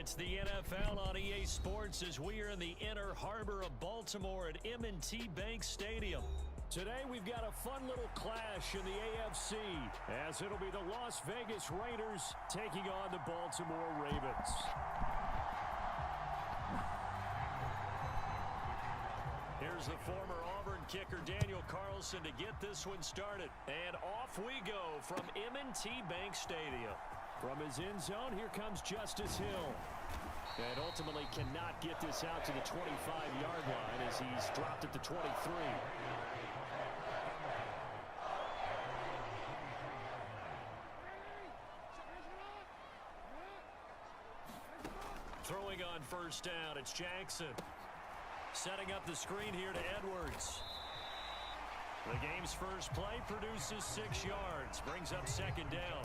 It's the NFL on EA Sports as we are in the inner harbor of Baltimore at M&T Bank Stadium. Today we've got a fun little clash in the AFC as it'll be the Las Vegas Raiders taking on the Baltimore Ravens. Here's the former Auburn kicker Daniel Carlson to get this one started. And off we go from M&T Bank Stadium. From his end zone, here comes Justice Hill. And ultimately cannot get this out to the 25-yard line as he's dropped at the 23. Throwing on first down, it's Jackson. Setting up the screen here to Edwards. The game's first play produces 6 yards, brings up second down.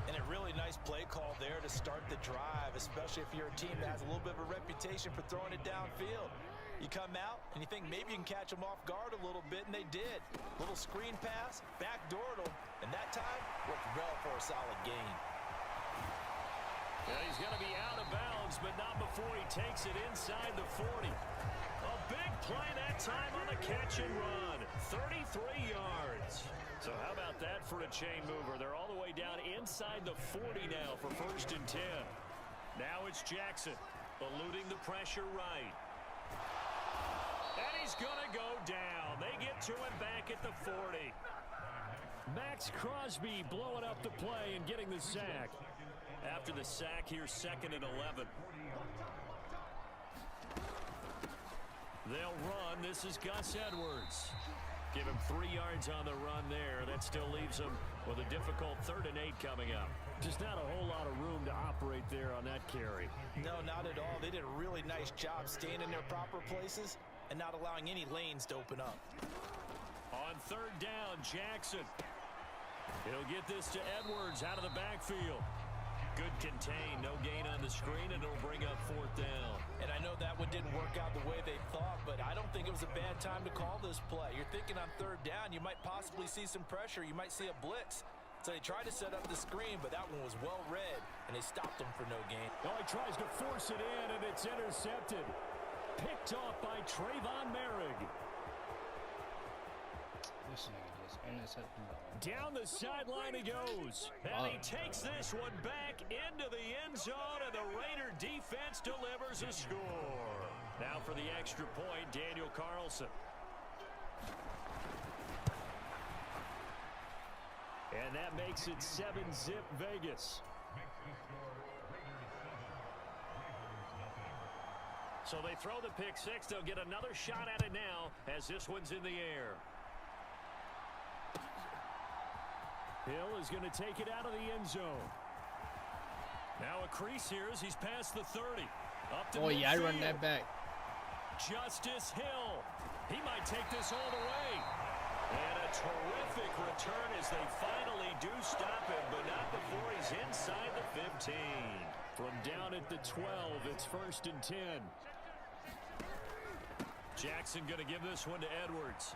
And a really nice play call there to start the drive, especially if you're a team that has a little bit of a reputation for throwing it downfield. You come out and you think maybe you can catch them off guard a little bit, and they did. Little screen pass, backdoored them, and that time worked well for a solid gain. Yeah, he's going to be out of bounds, but not before he takes it inside the 40. A big play that time on the catch and run. 33 yards. So how about that for a chain mover? They're all the way down inside the 40 now for 1st and 10. Now it's Jackson eluding the pressure right. And he's going to go down. They get to him back at the 40. Max Crosby blowing up the play and getting the sack. After the sack, here's 2nd and 11. They'll run. This is Gus Edwards. Give him 3 yards on the run there. That still leaves him with a difficult 3rd and 8 coming up. Just not a whole lot of room to operate there on that carry. No, not at all. They did a really nice job staying in their proper places and not allowing any lanes to open up. On 3rd down, Jackson. He'll get this to Edwards out of the backfield. Good contain, no gain on the screen, and it'll bring up 4th down. And I know that one didn't work out the way they thought, but I don't think it was a bad time to call this play. You're thinking on 3rd down, you might possibly see some pressure. You might see a blitz. So they tried to set up the screen, but that one was well read, and they stopped him for no gain. Oh, he tries to force it in, and it's intercepted. Picked off by Trayvon Merrick. This nigga just intercepted the ball. Down the sideline he goes. And he takes this one back into the end zone, and the Raider defense delivers a score. Now for the extra point, Daniel Carlson. And that makes it 7-zip Vegas. So they throw the pick six. They'll get another shot at it now as this one's in the air. Hill is going to take it out of the end zone. Now a crease here as he's past the 30. Up to yeah, I run that back. Justice Hill. He might take this all the way. And a terrific return as they finally do stop him, but not before he's inside the 15. From down at the 12, it's 1st and 10. Jackson going to give this one to Edwards.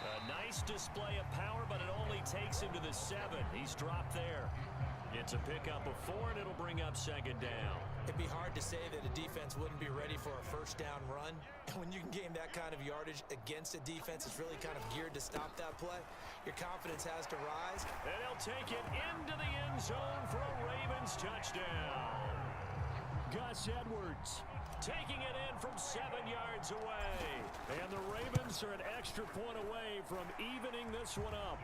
A nice display of power, but it only takes him to the 7. He's dropped there. It's a pickup of 4, and it'll bring up 2nd down. It'd be hard to say that a defense wouldn't be ready for a 1st down run. And when you can gain that kind of yardage against a defense that's really kind of geared to stop that play, your confidence has to rise. And he'll take it into the end zone for a Ravens touchdown. Gus Edwards taking it in from 7 yards away. And the Ravens are an extra point away from evening this one up.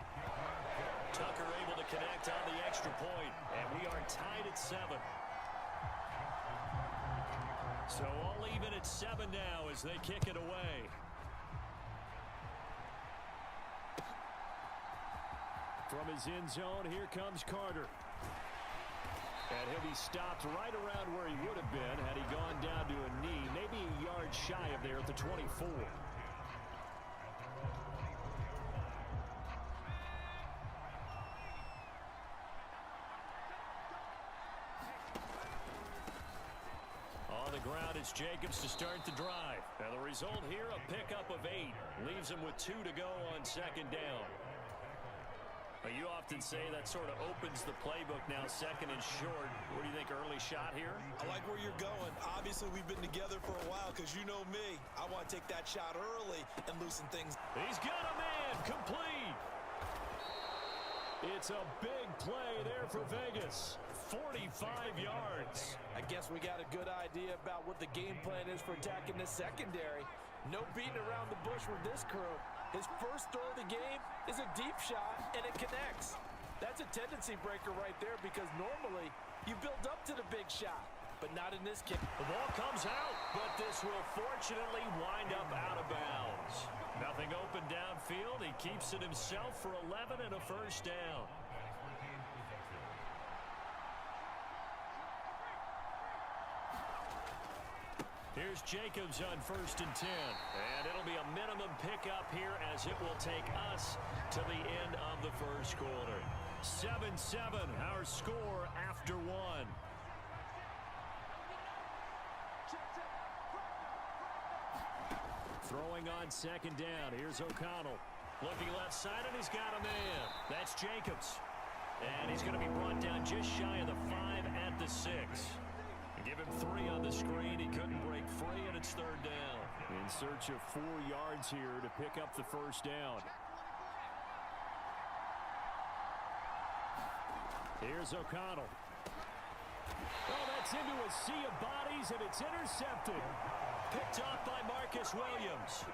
Tucker able to connect on the extra point, and we are tied at 7. So all even at 7 now as they kick it away. From his end zone, here comes Carter. And he'll be stopped right around where he would have been had he gone down to a knee, maybe a yard shy of there at the 24. On the ground, it's Jacobs to start the drive. Now the result here, a pickup of 8. Leaves him with 2 to go on 2nd down. You off often say that sort of opens the playbook now, second and short. What do you think, early shot here? I like where you're going. Obviously, we've been together for a while because you know me. I want to take that shot early and loosen things. He's got a man, complete. It's a big play there for Vegas. 45 yards. I guess we got a good idea about what the game plan is for attacking this secondary. No beating around the bush with this crew. His first throw of the game is a deep shot, and it connects. That's a tendency breaker right there because normally you build up to the big shot, but not in this case. The ball comes out, but this will fortunately wind up out of bounds. Nothing open downfield. He keeps it himself for 11 and a first down. Here's Jacobs on 1st and 10. And it'll be a minimum pickup here as it will take us to the end of the first quarter. 7-7, our score after one. Throwing on 2nd down. Here's O'Connell. Looking left side, and he's got a man. That's Jacobs. And he's going to be brought down just shy of the 5 at the 6. Give him 3 on the screen. He couldn't break free, and it's 3rd down. In search of 4 yards here to pick up the first down. Here's O'Connell. Oh, that's into a sea of bodies, and it's intercepted. Picked off by Marcus Williams.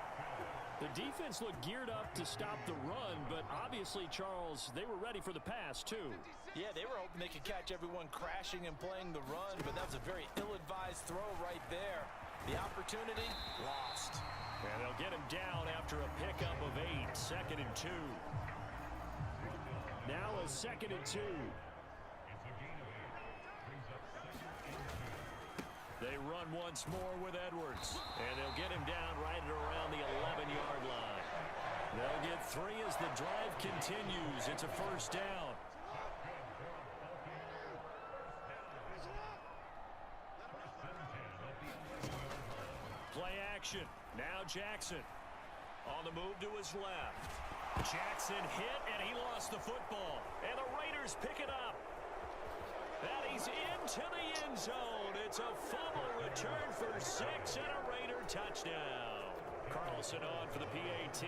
The defense looked geared up to stop the run, but obviously, Charles, they were ready for the pass, too. Yeah, they were hoping they could catch everyone crashing and playing the run, but that was a very ill-advised throw right there. The opportunity, lost. And they'll get him down after a pickup of 8, 2nd and 2. Now a 2nd and 2. They run once more with Edwards, and they'll get him down right at around the 11-yard line. They'll get 3 as the drive continues. It's a first down. Play action. Now Jackson on the move to his left. Jackson hit, and he lost the football. And the Raiders pick it up. And he's into the end zone. It's a fumble return for 6 and a Raider touchdown. Carlson on for the PAT.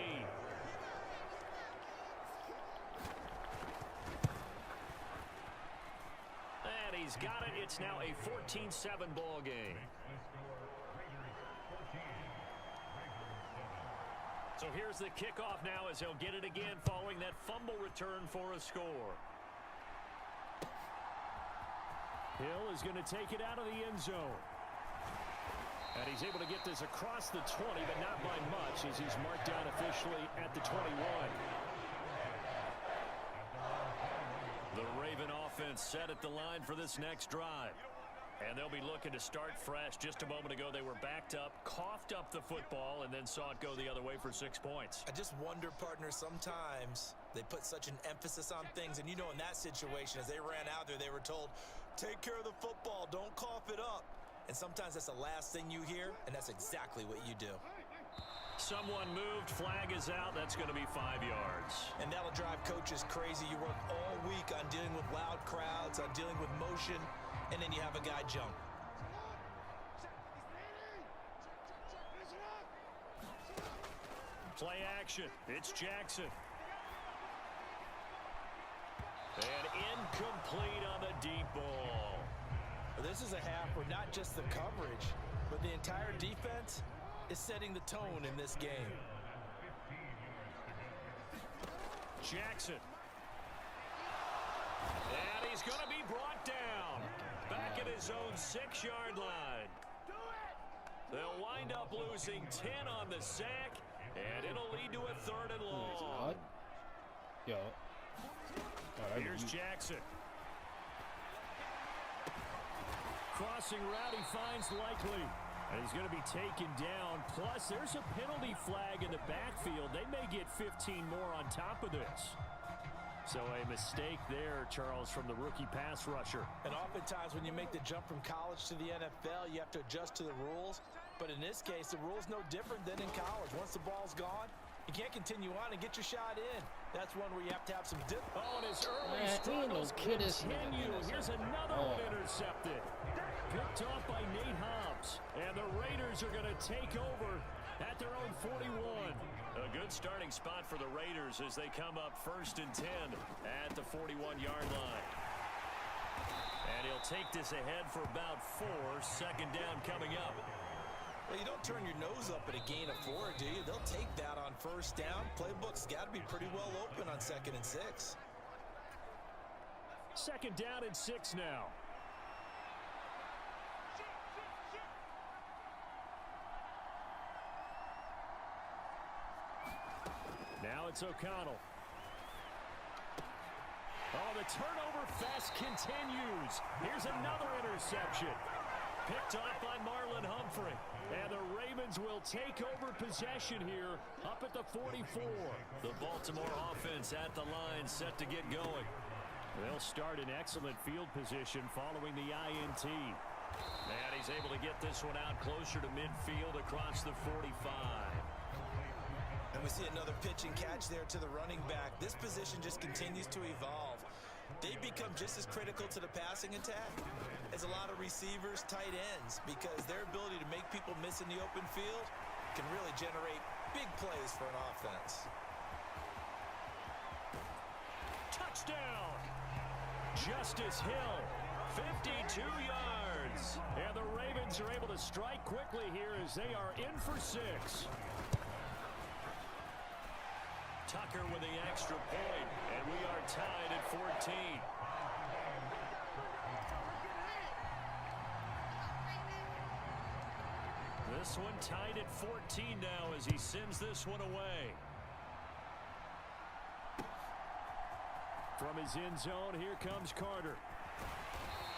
And he's got it. It's now a 14-7 ball game. So here's the kickoff now as he'll get it again following that fumble return for a score. Hill is going to take it out of the end zone. And he's able to get this across the 20, but not by much as he's marked down officially at the 21. The Raven offense set at the line for this next drive. And they'll be looking to start fresh. Just a moment ago, they were backed up, coughed up the football, and then saw it go the other way for 6 points. I just wonder, partner, sometimes they put such an emphasis on things. And, you know, in that situation, as they ran out there, they were told, take care of the football, don't cough it up. And sometimes that's the last thing you hear, and that's exactly what you do. Someone moved, flag is out. That's going to be 5 yards. And that'll drive coaches crazy. You work all week on dealing with loud crowds, on dealing with motion, and then you have a guy jump. Play action. It's Jackson. And incomplete on the deep ball. Well, this is a half where not just the coverage, but the entire defense is setting the tone in this game. Jackson. And he's going to be brought down. Back at his own 6-yard line. They'll wind up losing 10 on the sack, and it'll lead to a 3rd and long. Yo. Here's Jackson. Crossing route, he finds Likely. And he's going to be taken down. Plus, there's a penalty flag in the backfield. They may get 15 more on top of this. So a mistake there, Charles, from the rookie pass rusher. And oftentimes when you make the jump from college to the NFL, you have to adjust to the rules. But in this case, the rule's no different than in college. Once the ball's gone, You can't continue on and get your shot in. That's one where you have to have some dip. Oh, and his early Man, struggles this nigga continue. intercepted. Here's another Oh. one intercepted. Picked off by Nate Hobbs. And the Raiders are going to take over at their own 41. A good starting spot for the Raiders as they come up 1st and 10 at the 41-yard line. And he'll take this ahead for about 4. 2nd down coming up. Well, you don't turn your nose up at a gain of 4, do you? They'll take that on 1st down. Playbook's got to be pretty well open on 2nd and 6. 2nd down and 6 now. Now it's O'Connell. Oh, the turnover fest continues. Here's another interception. Picked off by Marlon Humphrey. And the Ravens will take over possession here up at the 44. The Baltimore offense at the line set to get going. They'll start in excellent field position following the INT. And he's able to get this one out closer to midfield across the 45. And we see another pitch and catch there to the running back. This position just continues to evolve. They become just as critical to the passing attack as a lot of receivers, tight ends, because their ability to make people miss in the open field can really generate big plays for an offense. Touchdown! Justice Hill, 52 yards. And the Ravens are able to strike quickly here as they are in for 6. Tucker with the extra point, and we are tied at 14. This one tied at 14 now as he sends this one away. From his end zone, here comes Carter.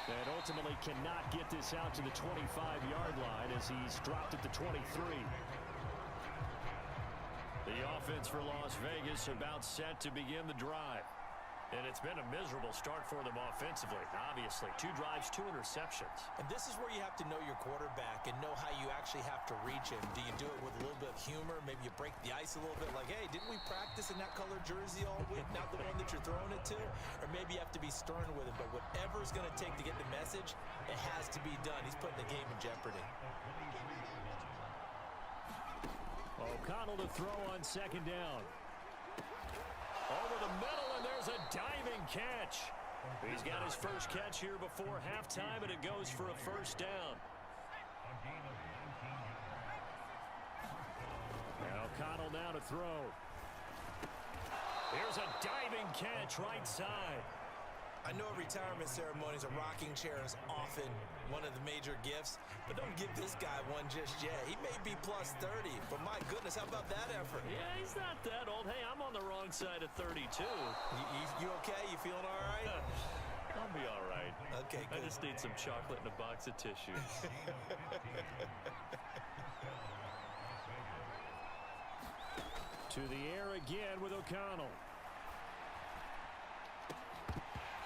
And ultimately cannot get this out to the 25-yard line as he's dropped at the 23. The offense for Las Vegas about set to begin the drive. And it's been a miserable start for them offensively, obviously. 2 drives, 2 interceptions. And this is where you have to know your quarterback and know how you actually have to reach him. Do you do it with a little bit of humor? Maybe you break the ice a little bit like, hey, didn't we practice in that color jersey all week? Not the one that you're throwing it to? Or maybe you have to be stern with him. But whatever it's going to take to get the message, it has to be done. He's putting the game in jeopardy. O'Connell to throw on 2nd down. Over the middle, and there's a diving catch. He's got his first catch here before halftime, and it goes for a 1st down. And O'Connell now to throw. Here's a diving catch right side. I know retirement ceremonies, a rocking chair is often one of the major gifts, but don't give this guy one just yet. He may be plus 30, but my goodness, how about that effort? Yeah, he's not that old. Hey, I'm on the wrong side of 32. You okay? You feeling all right? I'll be all right. Okay, good. I just need some chocolate and a box of tissues. To the air again with O'Connell.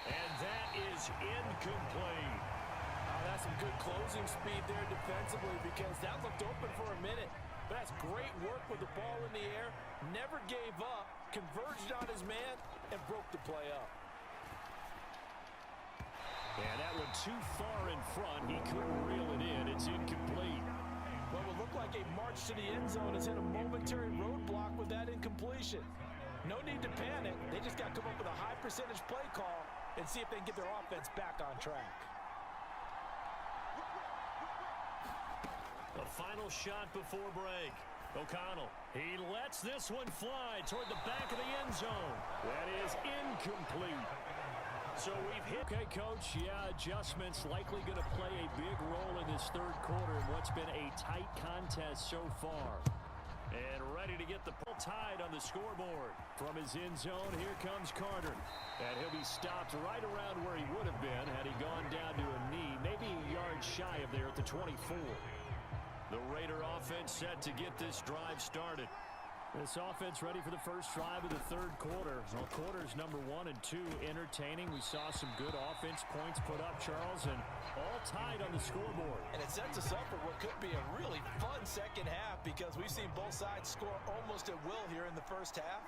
And that is incomplete. Oh, that's some good closing speed there defensively because that looked open for a minute. But that's great work with the ball in the air. Never gave up, converged on his man, and broke the play up. And that one too far in front. He couldn't reel it in. It's incomplete. What would look like a march to the end zone has hit a momentary roadblock with that incompletion. No need to panic. They just got to come up with a high percentage play call and see if they can get their offense back on track. The final shot before break. O'Connell, he lets this one fly toward the back of the end zone. That is incomplete. So we've hit. Okay, Coach, yeah, adjustments likely going to play a big role in this 3rd quarter in what's been a tight contest so far. And ready to get the ball tied on the scoreboard. From his end zone, here comes Carter. And he'll be stopped right around where he would have been had he gone down to a knee, maybe a yard shy of there at the 24. The Raider offense set to get this drive started. This offense ready for the first drive of the third quarter. Well, quarters number 1 and 2 entertaining. We saw some good offense points put up, Charles, and all tied on the scoreboard. And it sets us up for what could be a really fun second half because we've seen both sides score almost at will here in the first half.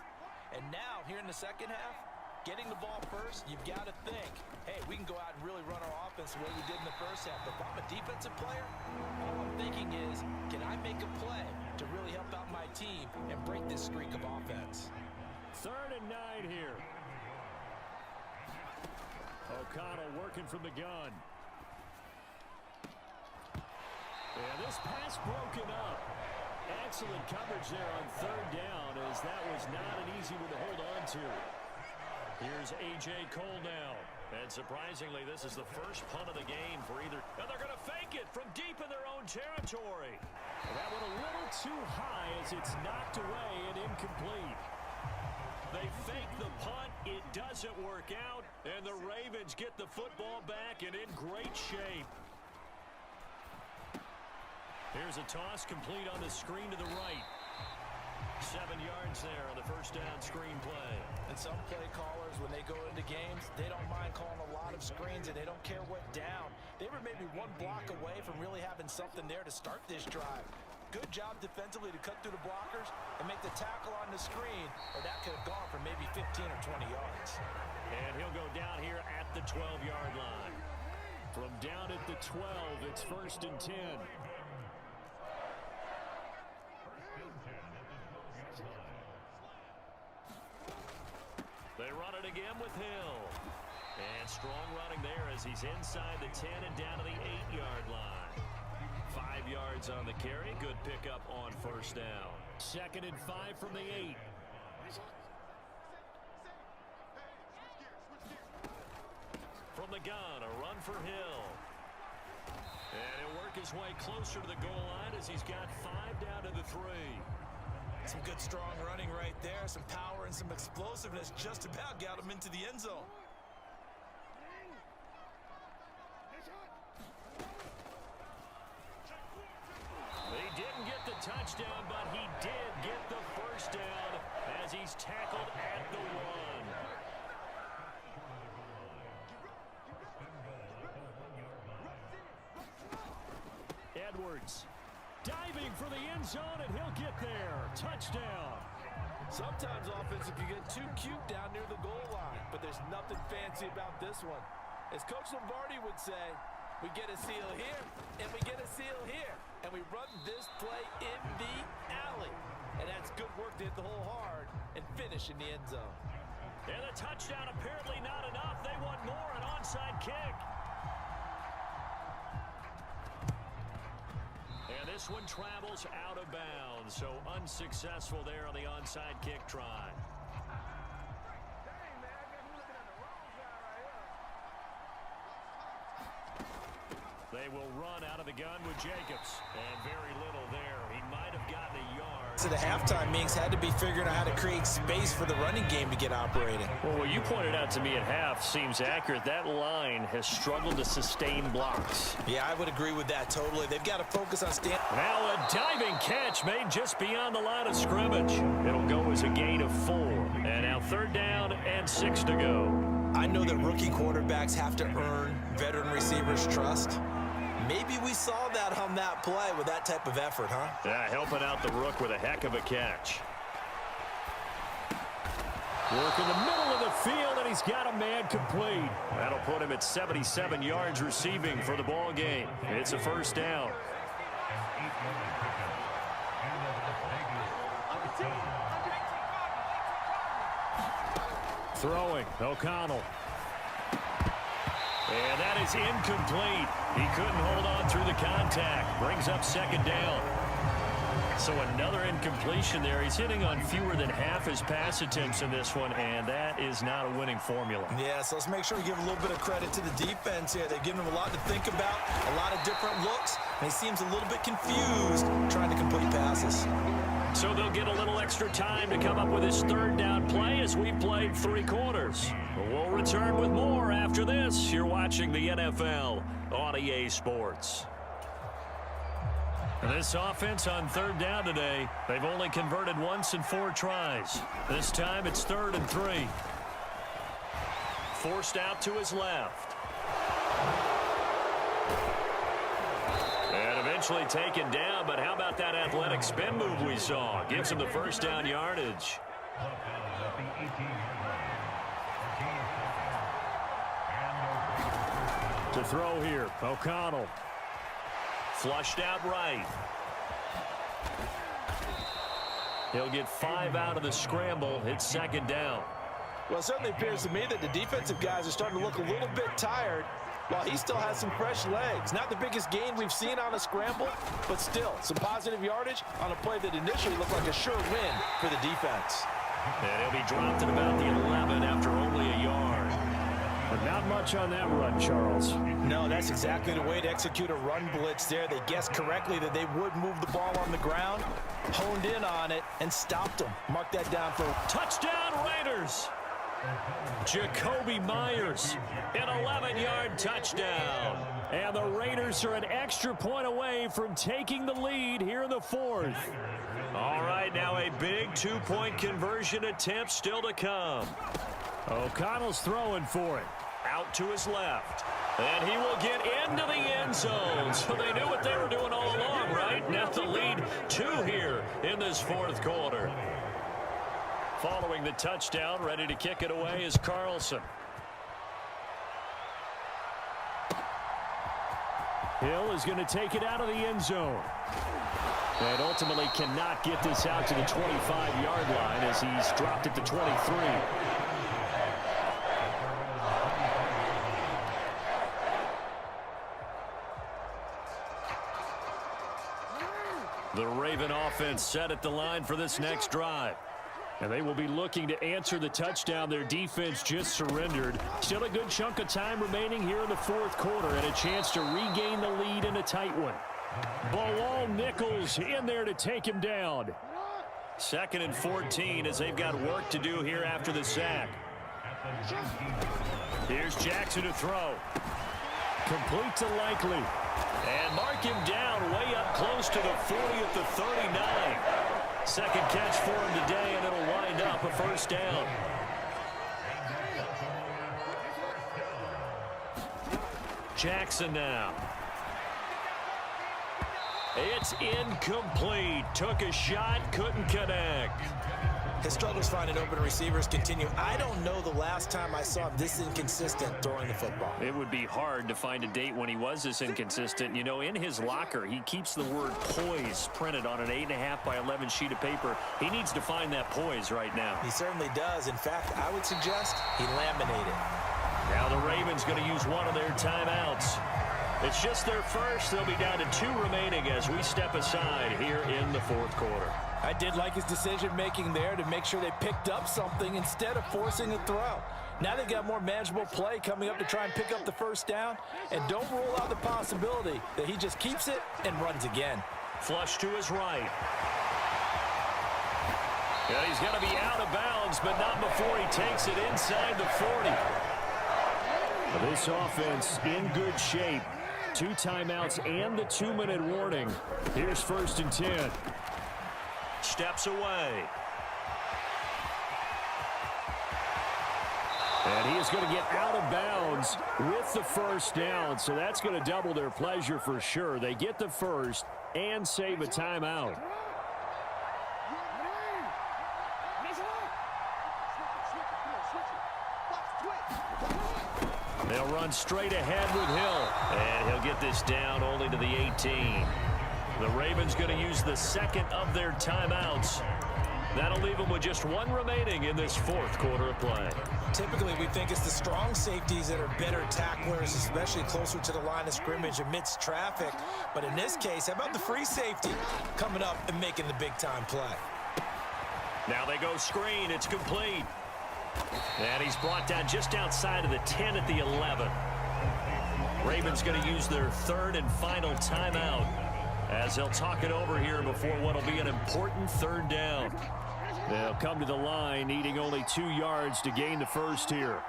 And now, here in the second half, getting the ball first, you've got to think, hey, we can go out and really run our offense the way we did in the first half. But if I'm a defensive player, all I'm thinking is, can I make a play to really help out my team and break this streak of offense? 3rd and 9 here. O'Connell working from the gun. And this pass broken up. Excellent coverage there on 3rd down, as that was not an easy one to hold on to. Here's A.J. Cole now. And surprisingly, this is the first punt of the game for either. And they're going to fake it from deep in their own territory. That one a little too high as it's knocked away and incomplete. They fake the punt. It doesn't work out. And the Ravens get the football back and in great shape. Here's a toss complete on the screen to the right. 7 yards there on the first down screen play. And some play callers, when they go into games, they don't mind calling a lot of screens, and they don't care what down. They were maybe one block away from really having something there to start this drive. Good job defensively to cut through the blockers and make the tackle on the screen, or that could have gone for maybe 15 or 20 yards. And he'll go down here at the 12-yard line. From down at the 12, it's 1st and 10. They run it again with Hill. And strong running there as he's inside the 10 and down to the 8-yard line. 5 yards on the carry. Good pickup on first down. 2nd and 5 from the 8. From the gun, a run for Hill. And he'll work his way closer to the goal line as he's got 5 down to the 3. Some good strong running right there. Some power and some explosiveness. Just about got him into the end zone. He didn't get the touchdown, but he did get the first down as he's tackled at the 1. Edwards diving for the end zone, and he'll get there. Touchdown. Sometimes offense, if you get too cute down near the goal line, but there's nothing fancy about this one. As Coach Lombardi would say, we get a seal here, and we get a seal here, and we run this play in the alley. And that's good work to hit the hole hard and finish in the end zone. And the touchdown apparently not enough. They want more, an onside kick. And this one travels out of bounds, so unsuccessful there on the onside kick try. They will run out of the gun with Jacobs. And very little there. He might have gotten a yard. So the halftime Minks had to be figuring out how to create space for the running game to get operating. Well, what you pointed out to me at half seems accurate. That line has struggled to sustain blocks. Yeah, I would agree with that totally. They've got to focus on standing. Now a diving catch made just beyond the line of scrimmage. It'll go as a gain of 4. And now 3rd down and 6 to go. I know that rookie quarterbacks have to earn veteran receivers' trust. Maybe we saw that on that play with that type of effort, huh? Yeah, helping out the rook with a heck of a catch. Work in the middle of the field, and he's got a man complete. That'll put him at 77 yards receiving for the ball game. It's a 1st down. Throwing, O'Connell. And that is incomplete. He couldn't hold on through the contact. Brings up 2nd down. So another incompletion there. He's hitting on fewer than half his pass attempts in this one, and that is not a winning formula. Yeah, so let's make sure we give a little bit of credit to the defense here. They've given him a lot to think about, a lot of different looks, and he seems a little bit confused trying to complete passes. So they'll get a little extra time to come up with his 3rd down play as we've played 3 quarters. We'll return with more after this. You're watching the NFL on EA Sports. This offense on third down today, they've only converted once in 4 tries. This time it's 3rd and 3. Forced out to his left. And eventually taken down, but how about that athletic spin move we saw? Gives him the first down yardage. To throw here, O'Connell. Flushed out right. He'll get 5 out of the scramble. It's 2nd down. Well, it certainly appears to me that the defensive guys are starting to look a little bit tired while he still has some fresh legs. Not the biggest gain we've seen on a scramble, but still some positive yardage on a play that initially looked like a sure win for the defense. And he'll be dropped at about the 11 after only a yard. But not much on that run, Charles. No, that's exactly the way to execute a run blitz there. They guessed correctly that they would move the ball on the ground, honed in on it, and stopped them. Mark that down for touchdown Raiders. Jacoby Myers, an 11-yard touchdown. And the Raiders are an extra point away from taking the lead here in the 4th. All right, now a big 2-point conversion attempt still to come. O'Connell's throwing for it. Out to his left. And he will get into the end zone. So they knew what they were doing all along, right? Now the lead 2 here in this 4th quarter. Following the touchdown, ready to kick it away is Carlson. Hill is going to take it out of the end zone. And ultimately cannot get this out to the 25-yard line as he's dropped at the 23. The Raven offense set at the line for this next drive. And they will be looking to answer the touchdown their defense just surrendered. Still a good chunk of time remaining here in the 4th quarter and a chance to regain the lead in a tight one. Bilal Nichols in there to take him down. 2nd and 14 as they've got work to do here after the sack. Here's Jackson to throw. Complete to Likely. And mark him down way up close to the 40 at the 39. Second catch for him today, and it'll wind up a first down. Jackson now. It's incomplete. Took a shot, couldn't connect. His struggles finding open receivers continue. I don't know the last time I saw him this inconsistent throwing the football. It would be hard to find a date when he was this inconsistent. You know, in his locker, he keeps the word poise printed on an 8.5 by 11 sheet of paper. He needs to find that poise right now. He certainly does. In fact, I would suggest he laminated. Now the Ravens going to use one of their timeouts. It's just their first. They'll be down to 2 remaining as we step aside here in the 4th quarter. I did like his decision-making there to make sure they picked up something instead of forcing a throw. Now they've got more manageable play coming up to try and pick up the first down. And don't rule out the possibility that he just keeps it and runs again. Flush to his right. And he's going to be out of bounds, but not before he takes it inside the 40. This offense in good shape. 2 timeouts and the 2-minute warning. Here's 1st and 10. Steps away. And he is going to get out of bounds with the first down. So that's going to double their pleasure for sure. They get the first and save a timeout. They'll run straight ahead with Hill. And he'll get this down only to the 18. The Ravens going to use the 2nd of their timeouts. That'll leave them with just 1 remaining in this 4th quarter of play. Typically, we think it's the strong safeties that are better tacklers, especially closer to the line of scrimmage amidst traffic. But in this case, how about the free safety coming up and making the big-time play? Now they go screen. It's complete. And he's brought down just outside of the 10 at the 11. Ravens going to use their 3rd and final timeout as they'll talk it over here before what will be an important 3rd down. They'll come to the line needing only 2 yards to gain the first here.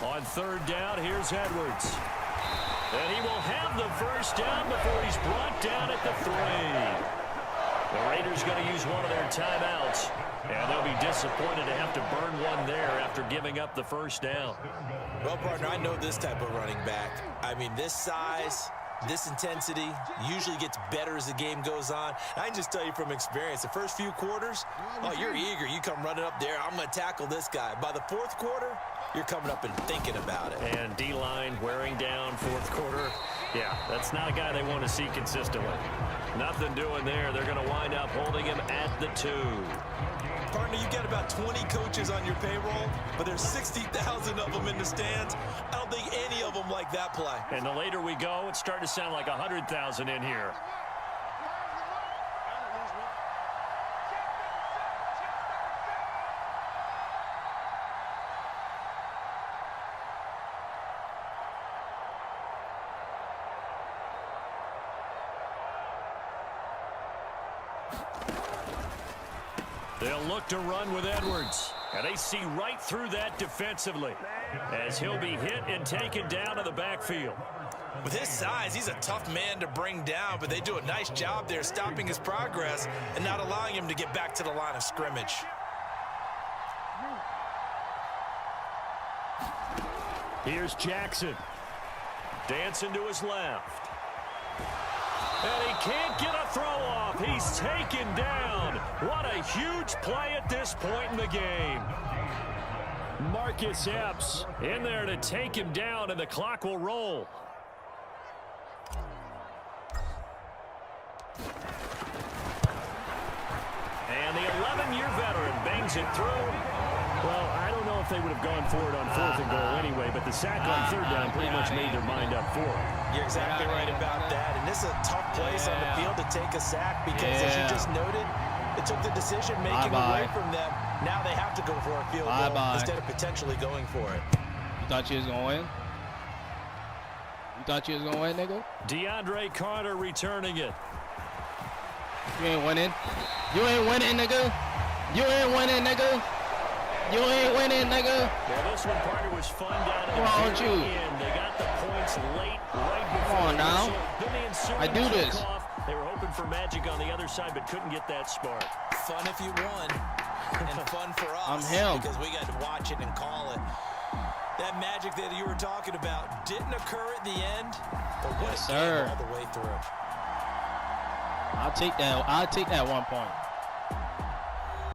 On 3rd down, here's Edwards. And he will have the first down before he's brought down at the 3. The Raiders going to use one of their timeouts, and they'll be disappointed to have to burn one there after giving up the first down. Well, partner, I know this type of running back. I mean, this size, this intensity usually gets better as the game goes on. I can just tell you from experience, the first few quarters, oh, you're eager. You come running up there, I'm going to tackle this guy. By the fourth quarter, you're coming up and thinking about it. And D-line wearing down fourth quarter. Yeah, that's not a guy they want to see consistently. Nothing doing there. They're going to wind up holding him at the 2. Partner, you've got about 20 coaches on your payroll, but there's 60,000 of them in the stands. I don't think any of them like that play. And the later we go, it's starting to sound like 100,000 in here. They'll look to run with Edwards. And they see right through that defensively as he'll be hit and taken down to the backfield. With his size, he's a tough man to bring down, but they do a nice job there stopping his progress and not allowing him to get back to the line of scrimmage. Here's Jackson. Dancing to his left. And he can't get a throw off. He's taken down. What a huge play at this point in the game. Marcus Epps in there to take him down, and the clock will roll. And the 11-year veteran bangs it through. Well, I don't know if they would have gone for it on 4th and goal anyway, but the sack on 3rd down pretty much made their mind up for it. You're exactly right about that. And this is a tough place on the field to take a sack because, as you just noted, it took the decision-making away from them. Now they have to go for a field goal instead of potentially going for it. You thought you was going to win? You thought you was going to win, nigga? DeAndre Carter returning it. You ain't winning. You ain't winning, nigga. You ain't winning, nigga. You ain't winning, nigga. Well, this one, partner, was fun down at the very end. They got the points late, right before. Come on now. Then the ensuing I do this. kickoff. They were hoping for magic on the other side, but couldn't get that spark. Fun if you won, and fun for us. I'm him. Because we got to watch it and call it. That magic that you were talking about didn't occur at the end, but what Yes, a game sir. all the way through. I'll take that 1 point.